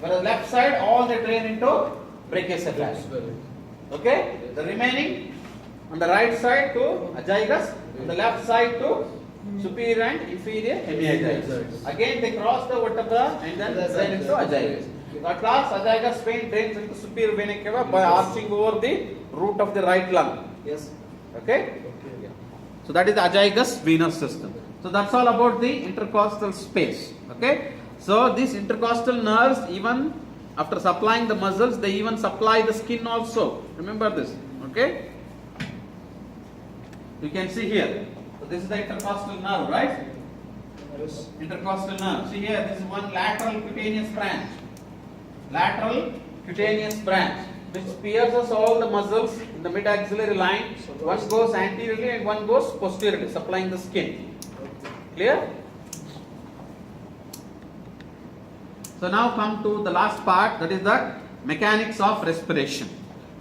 Whereas left side, all they drain into brachiocephaly. Okay? The remaining on the right side to azygous, on the left side to superior and inferior hemiazygous. Again, they cross the vertebra and then drain into azygous. At last, azygous vein drains into superior vena cava by arching over the root of the right lung. Yes. Okay? So that is the azygous venous system. So that's all about the intercostal space. Okay? So these intercostal nerves, even after supplying the muscles, they even supply the skin also. Remember this. Okay? You can see here. So this is the intercostal nerve, right? Yes. Intercostal nerve. See here, this is one lateral cutaneous branch. Lateral cutaneous branch, which pierces all the muscles in the mid-axillary line. One goes anteriorly and one goes posteriorly, supplying the skin. Clear? So now come to the last part, that is the mechanics of respiration.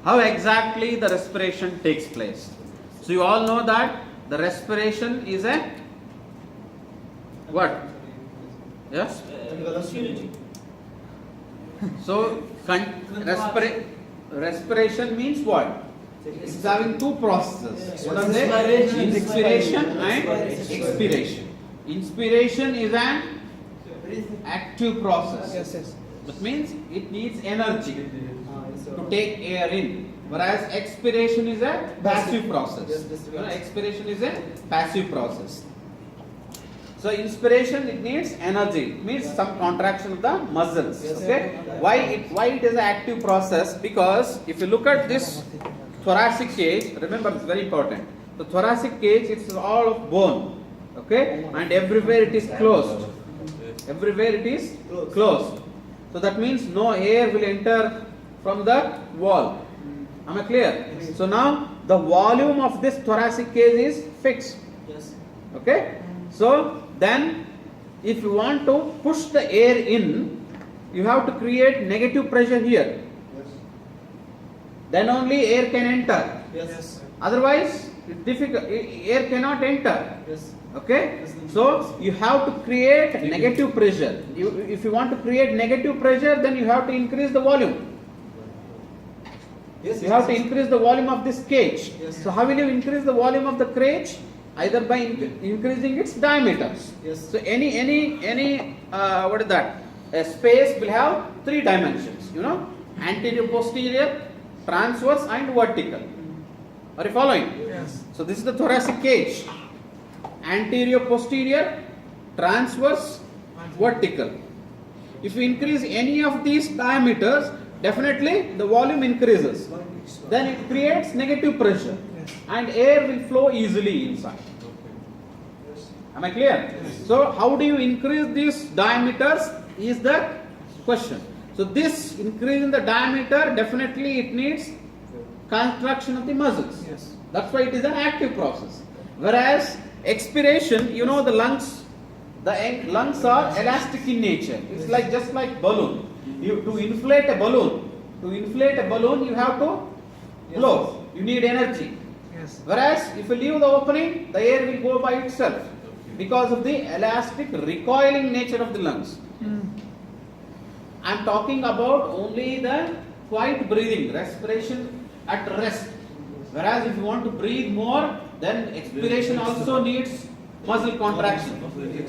How exactly the respiration takes place. So you all know that the respiration is a what? Yes? So respiration means what? It's having two processes. What are they? Inspiration and expiration. Inspiration is an active process. Yes. That means it needs energy to take air in. Whereas expiration is a passive process. Expiration is a passive process. So inspiration, it needs energy. It means some contraction of the muscles. Okay. Why it is an active process? Because if you look at this thoracic cage, remember it's very important. The thoracic cage, it's all of bone. Okay, and everywhere it is closed. Everywhere it is closed. So that means no air will enter from the wall. Am I clear? So now the volume of this thoracic cage is fixed. Yes. Okay. So then if you want to push the air in, you have to create negative pressure here. Yes. Then only air can enter. Yes. Otherwise, it's difficult. Air cannot enter. Yes. Okay. So you have to create negative pressure. If you want to create negative pressure, then you have to increase the volume. Yes. You have to increase the volume of this cage. Yes. So how will you increase the volume of the cage? Either by increasing its diameter. Yes. So any what is that? A space will have three dimensions. You know, anterior, posterior, transverse, and vertical. Are you following? Yes. So this is the thoracic cage. Anterior, posterior, transverse, vertical. If you increase any of these diameters, definitely the volume increases. Then it creates negative pressure and air will flow easily inside. Am I clear? So how do you increase these diameters is the question. So this increase in the diameter, definitely it needs contraction of the muscles. Yes. That's why it is an active process. Whereas expiration, you know, the lungs are elastic in nature. It's like just like balloon. To inflate a balloon, you have to blow. You need energy. Yes. Whereas if you leave the opening, the air will go by itself because of the elastic recoiling nature of the lungs. I am talking about only the quiet breathing, respiration at rest. Whereas if you want to breathe more, then expiration also needs muscle contraction.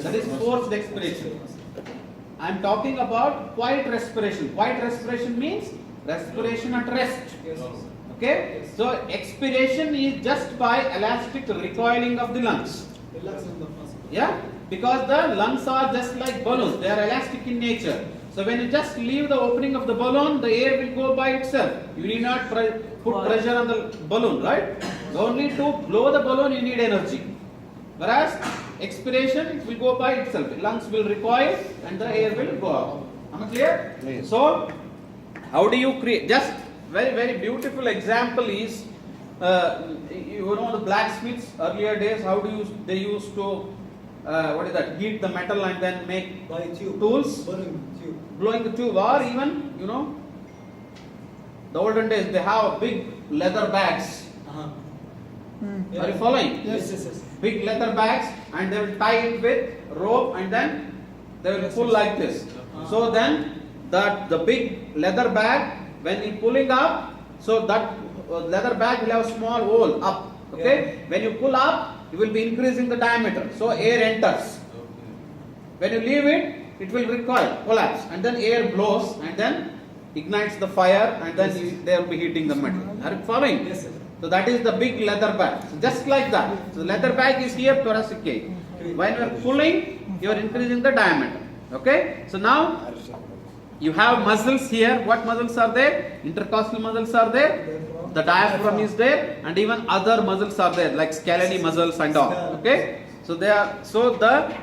That is forced expiration. I am talking about quiet respiration. Quiet respiration means respiration at rest. Yes. Okay? So expiration is just by elastic recoiling of the lungs. Relax in the muscle. Yeah? Because the lungs are just like balloons. They are elastic in nature. So when you just leave the opening of the balloon, the air will go by itself. You need not put pressure on the balloon, right? Only to blow the balloon you need energy. Whereas expiration, it will go by itself. Lungs will recoil and the air will go out. Am I clear? Yes. So how do you create? Just very beautiful example is you know the blacksmiths earlier days, how they used to heat the metal and then make By tube. tools, blowing the tube, or even you know the olden days they have big leather bags. Are you following? Yes. Big leather bags, and they will tie it with rope and then they will pull like this. So then that the big leather bag, when you pulling up, so that leather bag will have a small hole up. Okay, when you pull up, you will be increasing the diameter, so air enters. When you leave it, it will recoil, collapse, and then air blows and then ignites the fire, and then they will be heating the metal. Are you following? Yes, sir. So that is the big leather bag. So just like that. So the leather bag is here, thoracic cage. When you are pulling, you are increasing the diameter. Okay. So now you have muscles here. What muscles are there? Intercostal muscles are there. The diaphragm is there, and even other muscles are there, like scalene muscles and all. Okay. So they are. So the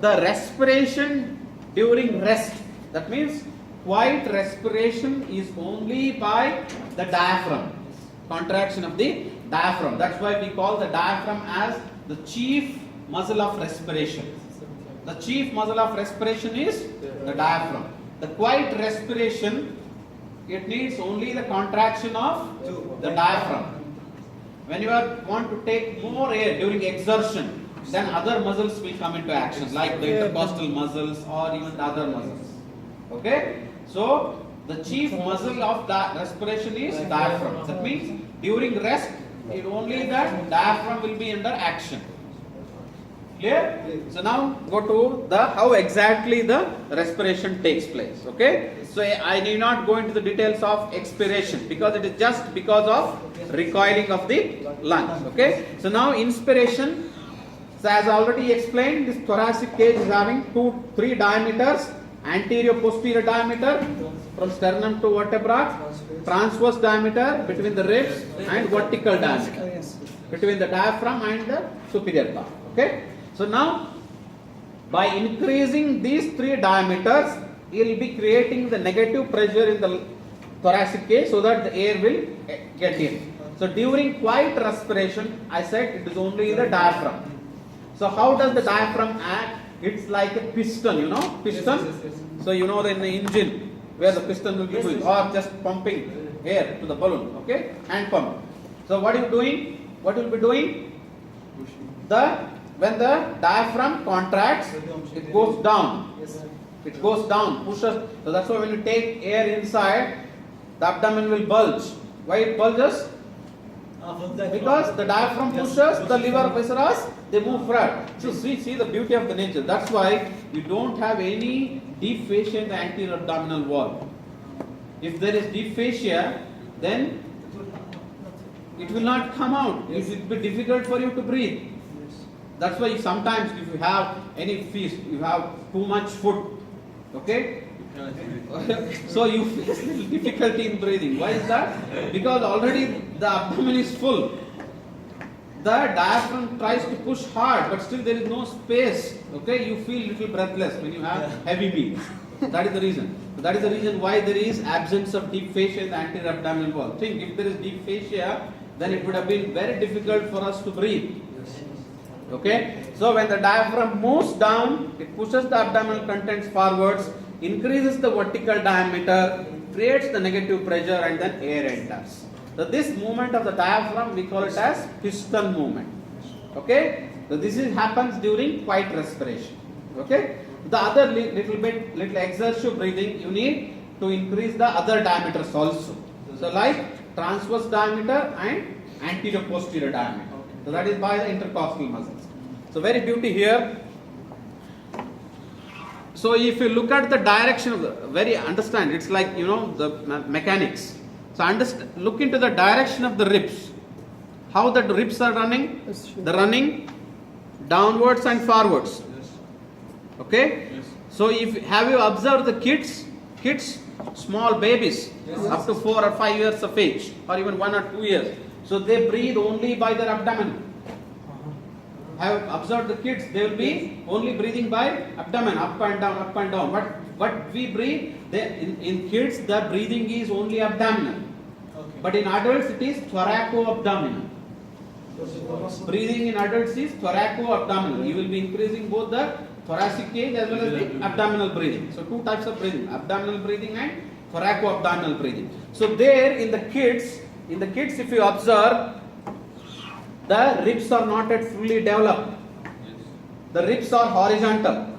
respiration during rest. That means quiet respiration is only by the diaphragm. Contraction of the diaphragm. That's why we call the diaphragm as the chief muscle of respiration. The chief muscle of respiration is the diaphragm. The quiet respiration, it needs only the contraction of the diaphragm. When you want to take more air during exertion, then other muscles will come into action, like the intercostal muscles or even the other muscles. Okay? So the chief muscle of the respiration is diaphragm. That means during rest, only the diaphragm will be under action. Clear? So now go to the how exactly the respiration takes place. Okay? So I need not go into the details of expiration because it is just because of recoiling of the lungs. Okay? So now inspiration. So as already explained, this thoracic cage is having 3 diameters. Anterior posterior diameter from sternum to vertebra, transverse diameter between the ribs, and vertical diameter between the diaphragm and the superior part. Okay. So now by increasing these 3 diameters, you will be creating the negative pressure in the thoracic cage so that the air will get in. So during quiet respiration, I said it is only the diaphragm. So how does the diaphragm act? It's like a piston, you know, piston. So you know in the engine where the piston will be doing, or just pumping air to the balloon, okay, hand pump. So what are you doing? What will be doing? When the diaphragm contracts, it goes down. It goes down, pushes. So that's why when you take air inside, the abdomen will bulge. Why it bulges? Because the diaphragm pushes, the liver viscera, they move forward. So see the beauty of the nature. That's why you don't have any deep fascia in the anterior abdominal wall. If there is deep fascia, then it will not come out. It will be difficult for you to breathe. That's why sometimes if you have any feast, you have too much food, okay? So you face little difficulty in breathing. Why is that? Because already the abdomen is full. The diaphragm tries to push hard, but still there is no space. Okay, you feel little breathless when you have heavy meals. That is the reason. That is the reason why there is absence of deep fascia in the anterior abdominal wall. Think, if there is deep fascia, then it would have been very difficult for us to breathe. Okay, so when the diaphragm moves down, it pushes the abdominal contents forwards, increases the vertical diameter, creates the negative pressure, and then air enters. So this movement of the diaphragm, we call it as piston movement. Okay, so this happens during quiet respiration. Okay, the other little exertion breathing, you need to increase the other diameters also. So like transverse diameter and anterior posterior diameter. So that is by the intercostal muscles. So very beauty here. So if you look at the direction of the, understand, it's like, you know, the mechanics. So look into the direction of the ribs. How the ribs are running? They're running downwards and forwards. Okay? So have you observed the kids, small babies, up to 4 or 5 years of age, or even 1 or 2 years. So they breathe only by their abdomen. Have observed the kids, they will be only breathing by abdomen, up and down, up and down. But we breathe, in kids the breathing is only abdominal. But in adults it is thoraco-abdominal. Breathing in adults is thoraco-abdominal. You will be increasing both the thoracic cage as well as the abdominal breathing. So 2 types of breathing, abdominal breathing and thoraco-abdominal breathing. So there in the kids if you observe, the ribs are not yet fully developed. The ribs are horizontal.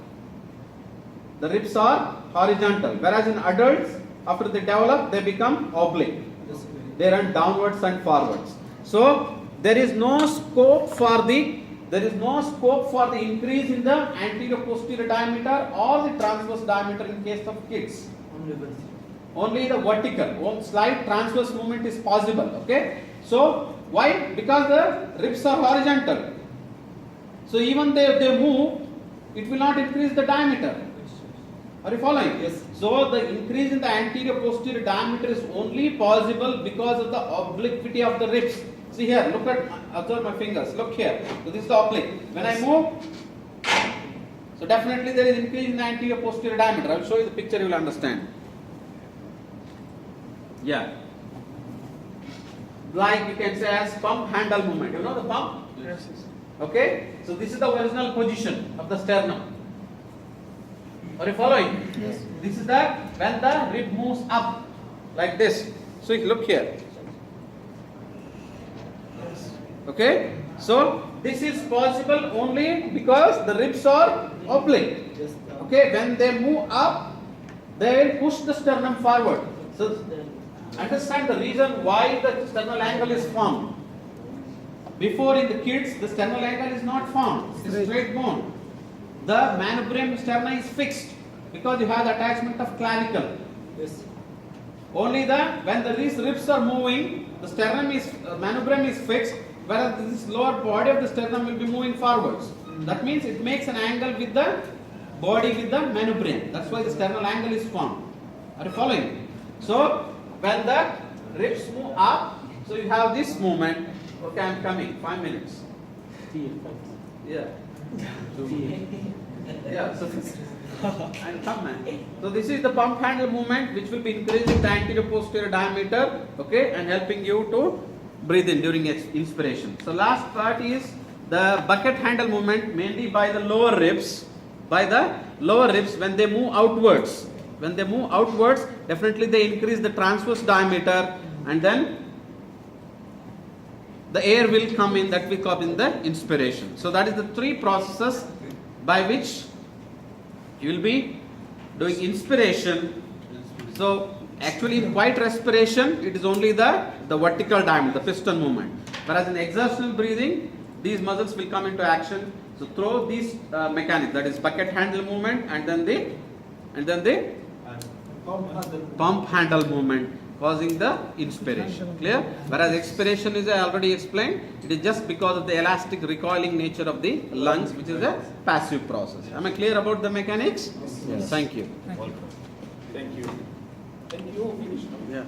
The ribs are horizontal, whereas in adults, after they develop, they become oblique. They run downwards and forwards. So there is no scope for the increase in the anterior posterior diameter or the transverse diameter in case of kids. Only the vertical, slight transverse movement is possible. Okay. So why? Because the ribs are horizontal. So even they move, it will not increase the diameter. Are you following? Yes. So the increase in the anterior posterior diameter is only possible because of the obliquity of the ribs. See here, observe my fingers. Look here. So this is the oblique. When I move, so definitely there is increase in the anterior posterior diameter. I will show you the picture, you will understand. Yeah. Like you can say as pump handle movement. You know the pump? Yes. Okay. So this is the original position of the sternum. Are you following? Yes. This is the when the rib moves up like this. So look here. Okay. So this is possible only because the ribs are oblique. Okay. When they move up, they will push the sternum forward. So understand the reason why the sternal angle is formed. Before in the kids, the sternal angle is not formed. It is straight bone. The manubrium sterna is fixed because you have the attachment of clavicle. Yes. Only when these ribs are moving, the sternum is manubrium is fixed, whereas this lower body of the sternum will be moving forwards. That means it makes an angle with the body with the manubrium. That's why the sternal angle is formed. Are you following? So when the ribs move up, so you have this movement. Okay, I am coming. 5 minutes. Yeah. Yeah, so this and come man. So this is the pump handle movement which will be increasing the anterior posterior diameter, okay, and helping you to breathe in during inspiration. So last part is the bucket handle movement, mainly by the lower ribs. By the lower ribs, when they move outwards, definitely they increase the transverse diameter, and then the air will come in, that we call in the inspiration. So that is the three processes by which you will be doing inspiration. So actually in quiet respiration, it is only the vertical diameter, the piston movement. Whereas in exertional breathing, these muscles will come into action. So through these mechanics, that is bucket handle movement and then the pump handle movement, causing the inspiration. Clear? Whereas expiration is, I already explained, it is just because of the elastic recoiling nature of the lungs, which is a passive process. Am I clear about the mechanics? Yes. Thank you. Thank you. Thank you. Finish. Yeah.